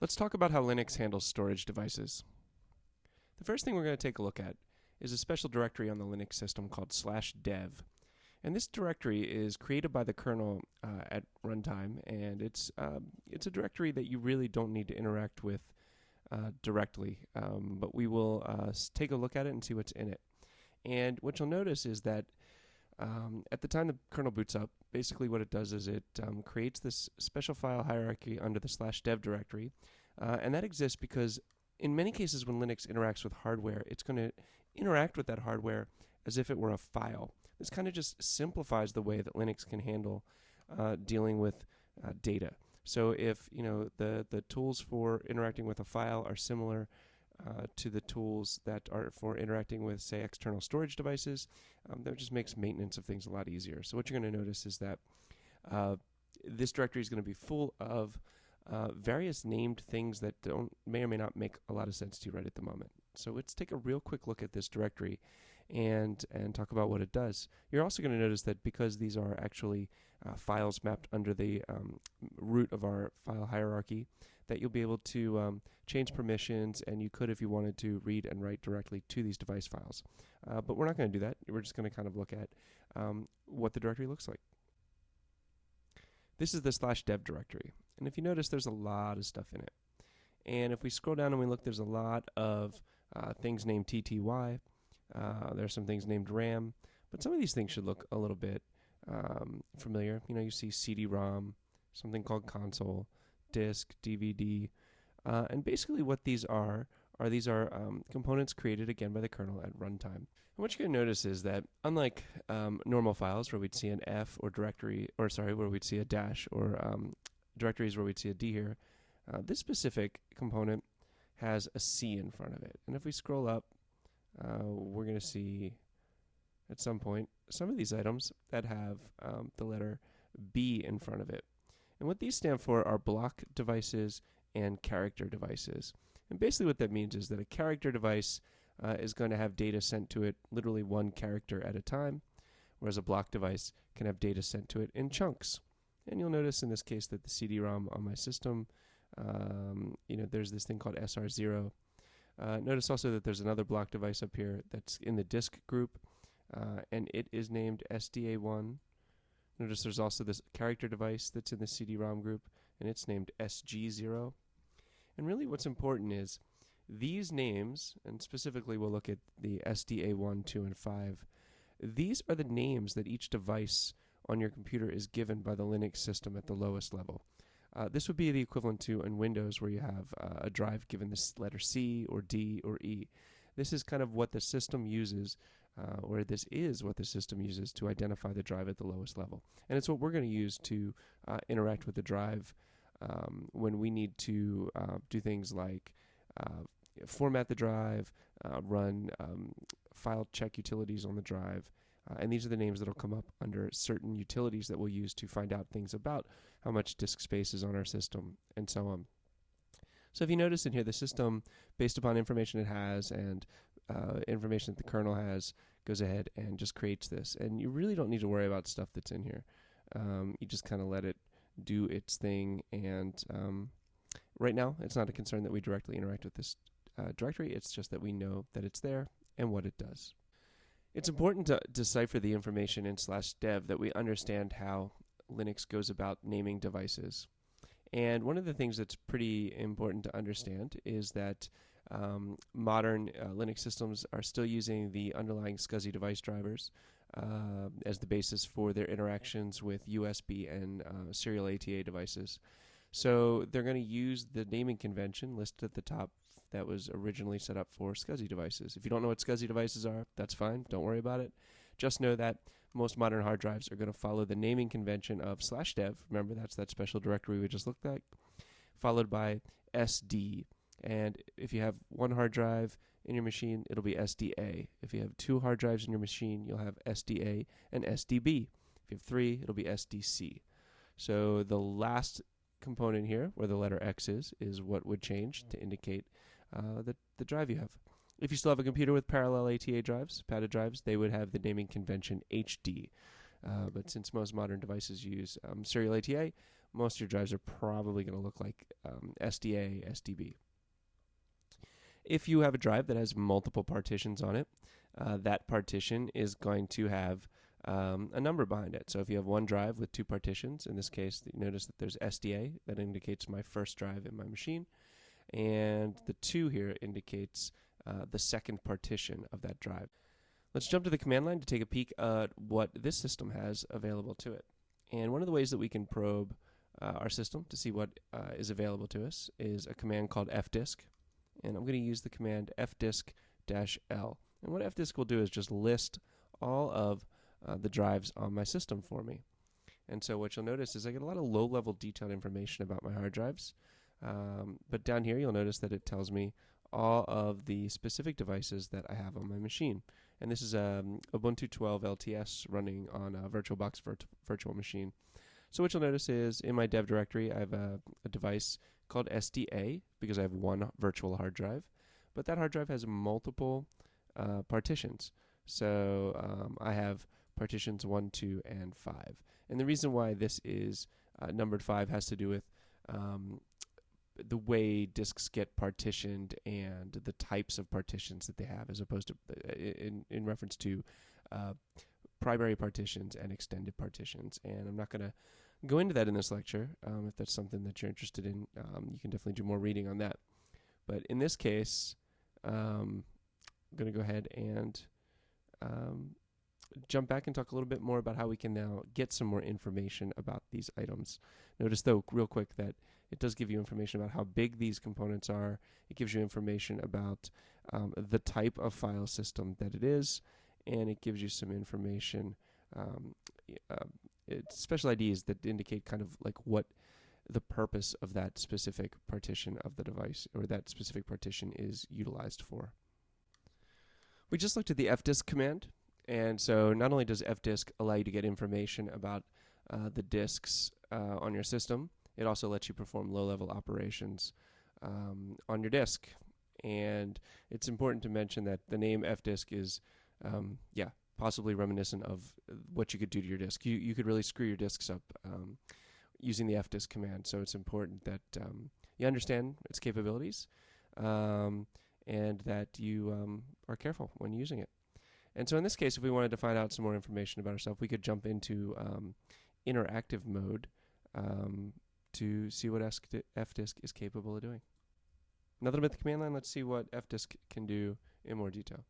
Let's talk about how Linux handles storage devices. The first thing we're going to take a look at is a special directory on the Linux system called /dev. And this directory is created by the kernel at runtime, and it's a directory that you really don't need to interact with directly, but we will take a look at it and see what's in it. And what you'll notice is that at the time the kernel boots up, basically what it does is it creates this special file hierarchy under the /dev directory, and that exists because in many cases when Linux interacts with hardware, it's going to interact with that hardware as if it were a file. This kind of just simplifies the way that Linux can handle dealing with data. So if the tools for interacting with a file are similar to the tools that are for interacting with, say, external storage devices, that just makes maintenance of things a lot easier. So what you're going to notice is that this directory is going to be full of various named things that may or may not make a lot of sense to you right at the moment. So let's take a real quick look at this directory and talk about what it does. You're also going to notice that because these are actually files mapped under the root of our file hierarchy, that you'll be able to change permissions, and you could, if you wanted to, read and write directly to these device files. But we're not going to do that. We're just going to kind of look at what the directory looks like. This is the /dev directory, and if you notice, there's a lot of stuff in it. And if we scroll down and we look, there's a lot of things named TTY. There's some things named RAM, but some of these things should look a little bit familiar. You see CD-ROM, something called console, disk, DVD, and basically what these are components created again by the kernel at runtime. And what you're going to notice is that unlike normal files where we'd see an F or directory, where we'd see a dash, or directories where we'd see a D here, this specific component has a C in front of it. And if we scroll up, we're going to see at some point some of these items that have the letter B in front of it. And what these stand for are block devices and character devices. And basically what that means is that a character device is going to have data sent to it literally one character at a time, whereas a block device can have data sent to it in chunks. And you'll notice in this case that the CD-ROM on my system, there's this thing called SR0. Notice also that there's another block device up here that's in the disk group, and it is named SDA1. Notice there's also this character device that's in the CD-ROM group, and it's named SG0. And really what's important is these names, and specifically we'll look at the SDA1, 2, and 5, these are the names that each device on your computer is given by the Linux system at the lowest level. This would be the equivalent to in Windows where you have a drive given this letter C or D or E. This is kind of what the system uses, or this is what the system uses to identify the drive at the lowest level. And it's what we're going to use to interact with the drive when we need to do things like format the drive, run file check utilities on the drive, and these are the names that will come up under certain utilities that we'll use to find out things about how much disk space is on our system, and so on. So if you notice in here, the system, based upon information it has and information that the kernel has, goes ahead and just creates this. And you really don't need to worry about stuff that's in here. You just kind of let it do its thing, and right now it's not a concern that we directly interact with this directory. It's just that we know that it's there and what it does. It's important to decipher the information in /dev that we understand how Linux goes about naming devices. And one of the things that's pretty important to understand is that modern Linux systems are still using the underlying SCSI device drivers as the basis for their interactions with USB and serial ATA devices. So they're going to use the naming convention listed at the top that was originally set up for SCSI devices. If you don't know what SCSI devices are, that's fine. Don't worry about it. Just know that most modern hard drives are going to follow the naming convention of /dev. Remember, that's that special directory we just looked at, followed by SD. And if you have one hard drive in your machine, it'll be SDA. If you have two hard drives in your machine, you'll have SDA and SDB. If you have three, it'll be SDC. So the last component here, where the letter X is what would change to indicate the drive you have. If you still have a computer with parallel ATA drives, padded drives, they would have the naming convention HD. but since most modern devices use serial ATA, most of your drives are probably going to look like SDA, SDB. If you have a drive that has multiple partitions on it, that partition is going to have a number behind it. So if you have one drive with two partitions, in this case, you notice that there's SDA, that indicates my first drive in my machine, and the 2 here indicates the second partition of that drive. Let's jump to the command line to take a peek at what this system has available to it. And one of the ways that we can probe our system to see what is available to us is a command called fdisk. And I'm going to use the command fdisk-l. And what fdisk will do is just list all of the drives on my system for me. And so what you'll notice is I get a lot of low-level detailed information about my hard drives. But down here you'll notice that it tells me all of the specific devices that I have on my machine. And this is Ubuntu 12 LTS running on a VirtualBox virtual machine. So what you'll notice is in my dev directory I have a device called SDA because I have one virtual hard drive, but that hard drive has multiple partitions. So I have partitions 1, 2, and 5. And the reason why this is numbered 5 has to do with the way disks get partitioned and the types of partitions that they have, as opposed to in reference to primary partitions and extended partitions. And I'm not going to go into that in this lecture. If that's something that you're interested in, you can definitely do more reading on that. But in this case, I'm going to go ahead and jump back and talk a little bit more about how we can now get some more information about these items. Notice though, real quick, that it does give you information about how big these components are. It gives you information about the type of file system that it is, and it gives you some information, it's special IDs that indicate kind of like what the purpose of that specific partition of the device, or that specific partition, is utilized for. We just looked at the fdisk command, and so not only does fdisk allow you to get information about the disks on your system, it also lets you perform low-level operations on your disk. And it's important to mention that the name fdisk is, possibly reminiscent of what you could do to your disk. You could really screw your disks up using the fdisk command. So it's important that you understand its capabilities and that you are careful when using it. And so in this case, if we wanted to find out some more information about ourselves, we could jump into interactive mode to see what fdisk is capable of doing. Now that I'm at the command line, let's see what fdisk can do in more detail.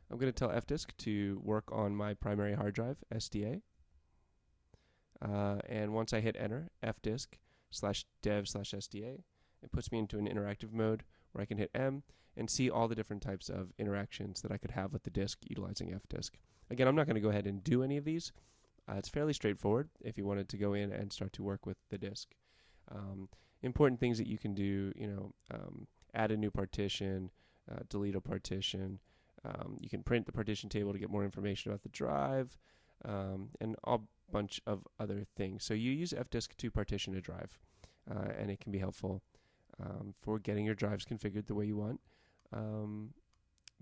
I'm going to tell fdisk to work on my primary hard drive, SDA. And once I hit enter, fdisk/dev/SDA, it puts me into an interactive mode where I can hit M and see all the different types of interactions that I could have with the disk utilizing fdisk. Again, I'm not going to go ahead and do any of these. It's fairly straightforward if you wanted to go in and start to work with the disk. Important things that you can do, add a new partition, delete a partition. You can print the partition table to get more information about the drive, and a bunch of other things. So you use fdisk to partition a drive, and it can be helpful for getting your drives configured the way you want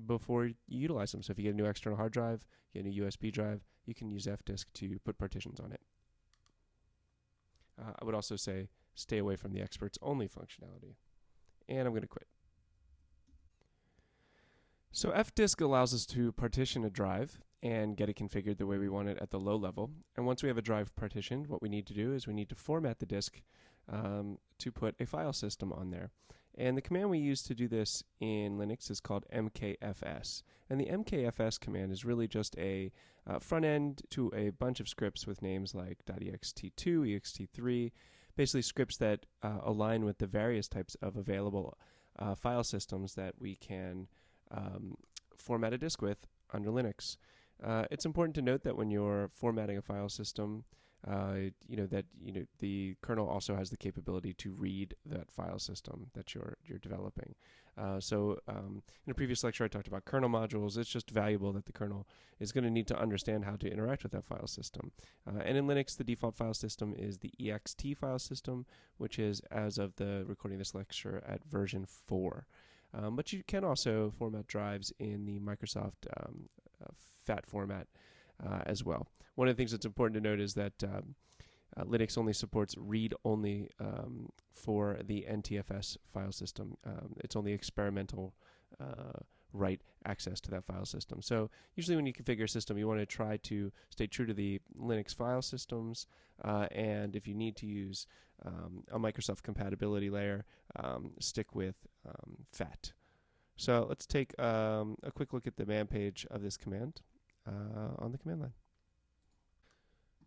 before you utilize them. So if you get a new external hard drive, you get a new USB drive, you can use fdisk to put partitions on it. I would also say stay away from the experts only functionality. And I'm going to quit. So fdisk allows us to partition a drive and get it configured the way we want it at the low level. And once we have a drive partitioned, what we need to do is we need to format the disk to put a file system on there. And the command we use to do this in Linux is called mkfs. And the mkfs command is really just a front end to a bunch of scripts with names like .ext2, ext3, basically scripts that align with the various types of available file systems that we can format a disk with under Linux. It's important to note that when you're formatting a file system, the kernel also has the capability to read that file system that you're developing. So in a previous lecture I talked about kernel modules. It's just valuable that the kernel is going to need to understand how to interact with that file system. And in Linux, the default file system is the ext file system, which is, as of the recording of this lecture, at version 4. But you can also format drives in the Microsoft FAT format. as well. One of the things that's important to note is that Linux only supports read-only for the NTFS file system. It's only experimental write access to that file system. So usually when you configure a system, you want to try to stay true to the Linux file systems, and if you need to use a Microsoft compatibility layer, stick with FAT. So let's take a quick look at the man page of this command on the command line.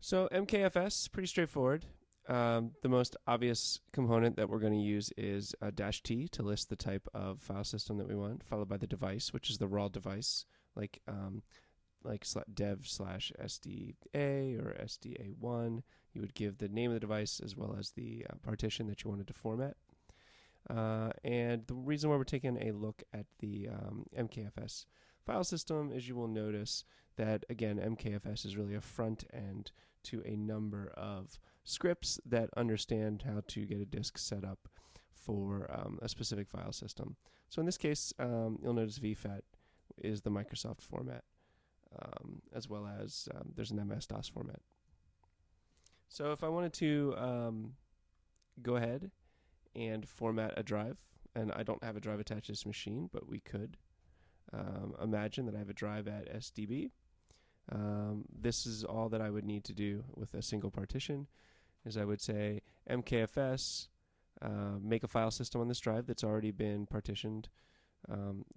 So mkfs, pretty straightforward. The most obvious component that we're going to use is -t to list the type of file system that we want, followed by the device, which is the raw device, like dev/sda or sda1. You would give the name of the device as well as the partition that you wanted to format. And the reason why we're taking a look at the mkfs file system is you will notice that, again, mkfs is really a front end to a number of scripts that understand how to get a disk set up for a specific file system. So in this case, you'll notice vfat is the Microsoft format, as well as there's an MS-DOS format. So if I wanted to go ahead and format a drive, and I don't have a drive attached to this machine, but we could imagine that I have a drive at SDB. This is all that I would need to do with a single partition, is I would say mkfs, make a file system on this drive that's already been partitioned,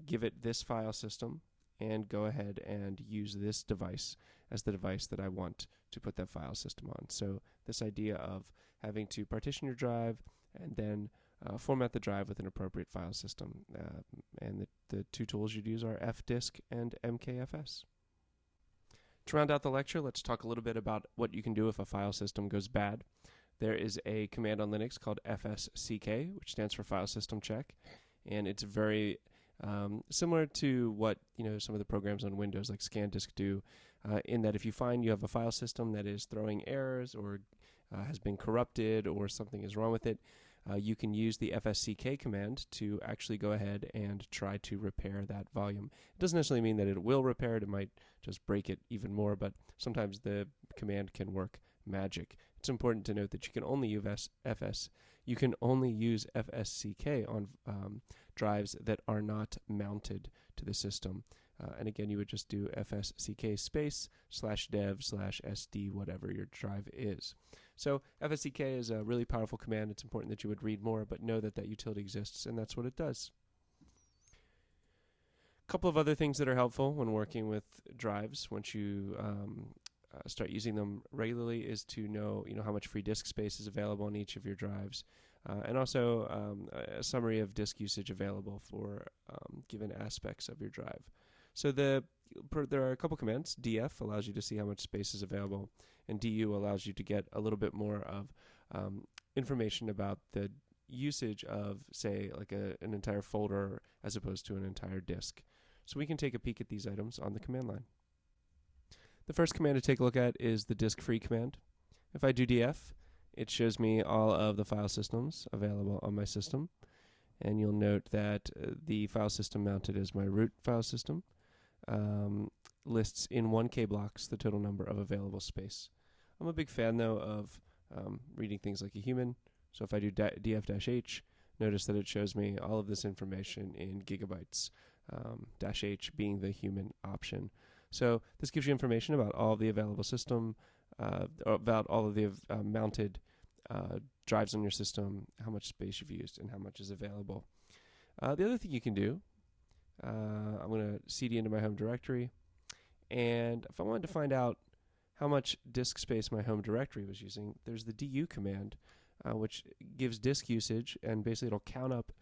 give it this file system, and go ahead and use this device as the device that I want to put that file system on. So this idea of having to partition your drive and then format the drive with an appropriate file system. And the two tools you'd use are fdisk and mkfs. To round out the lecture, let's talk a little bit about what you can do if a file system goes bad. There is a command on Linux called fsck, which stands for file system check, and it's very similar to what some of the programs on Windows like ScanDisk do, in that if you find you have a file system that is throwing errors or has been corrupted or something is wrong with it, you can use the fsck command to actually go ahead and try to repair that volume. It doesn't necessarily mean that it will repair it. It might just break it even more, but sometimes the command can work magic. It's important to note that you can only use fsck on drives that are not mounted to the system. And again, you would just do fsck space /dev/sd, whatever your drive is. So fsck is a really powerful command. It's important that you would read more, but know that that utility exists, and that's what it does. A couple of other things that are helpful when working with drives once you start using them regularly is to know how much free disk space is available on each of your drives, and also a summary of disk usage available for given aspects of your drive. So there are a couple commands. df allows you to see how much space is available, and du allows you to get a little bit more of information about the usage of, say, like an entire folder as opposed to an entire disk. So we can take a peek at these items on the command line. The first command to take a look at is the disk free command. If I do df, it shows me all of the file systems available on my system, and you'll note that the file system mounted as my root file system lists in 1K blocks the total number of available space. I'm a big fan, though, of reading things like a human. So if I do df-h, notice that it shows me all of this information in gigabytes, -h being the human option. So this gives you information about all of the available system, about all of the mounted drives on your system, how much space you've used, and how much is available. The other thing you can do, I'm going to cd into my home directory, and if I wanted to find out how much disk space my home directory was using, there's the du command, which gives disk usage, and basically it'll count up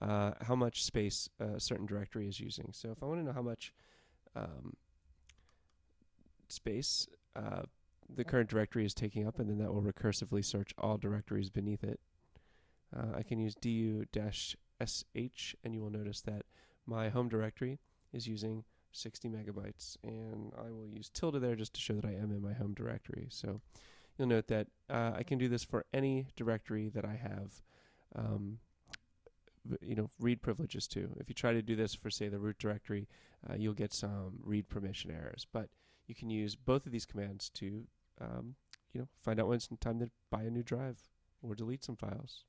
how much space a certain directory is using. So if I want to know how much space the current directory is taking up, and then that will recursively search all directories beneath it, I can use du-sh, and you will notice that my home directory is using 60 megabytes, and I will use tilde there just to show that I am in my home directory. So you'll note that I can do this for any directory that I have read privileges to. If you try to do this for, say, the root directory, you'll get some read permission errors, but you can use both of these commands to find out when it's time to buy a new drive or delete some files.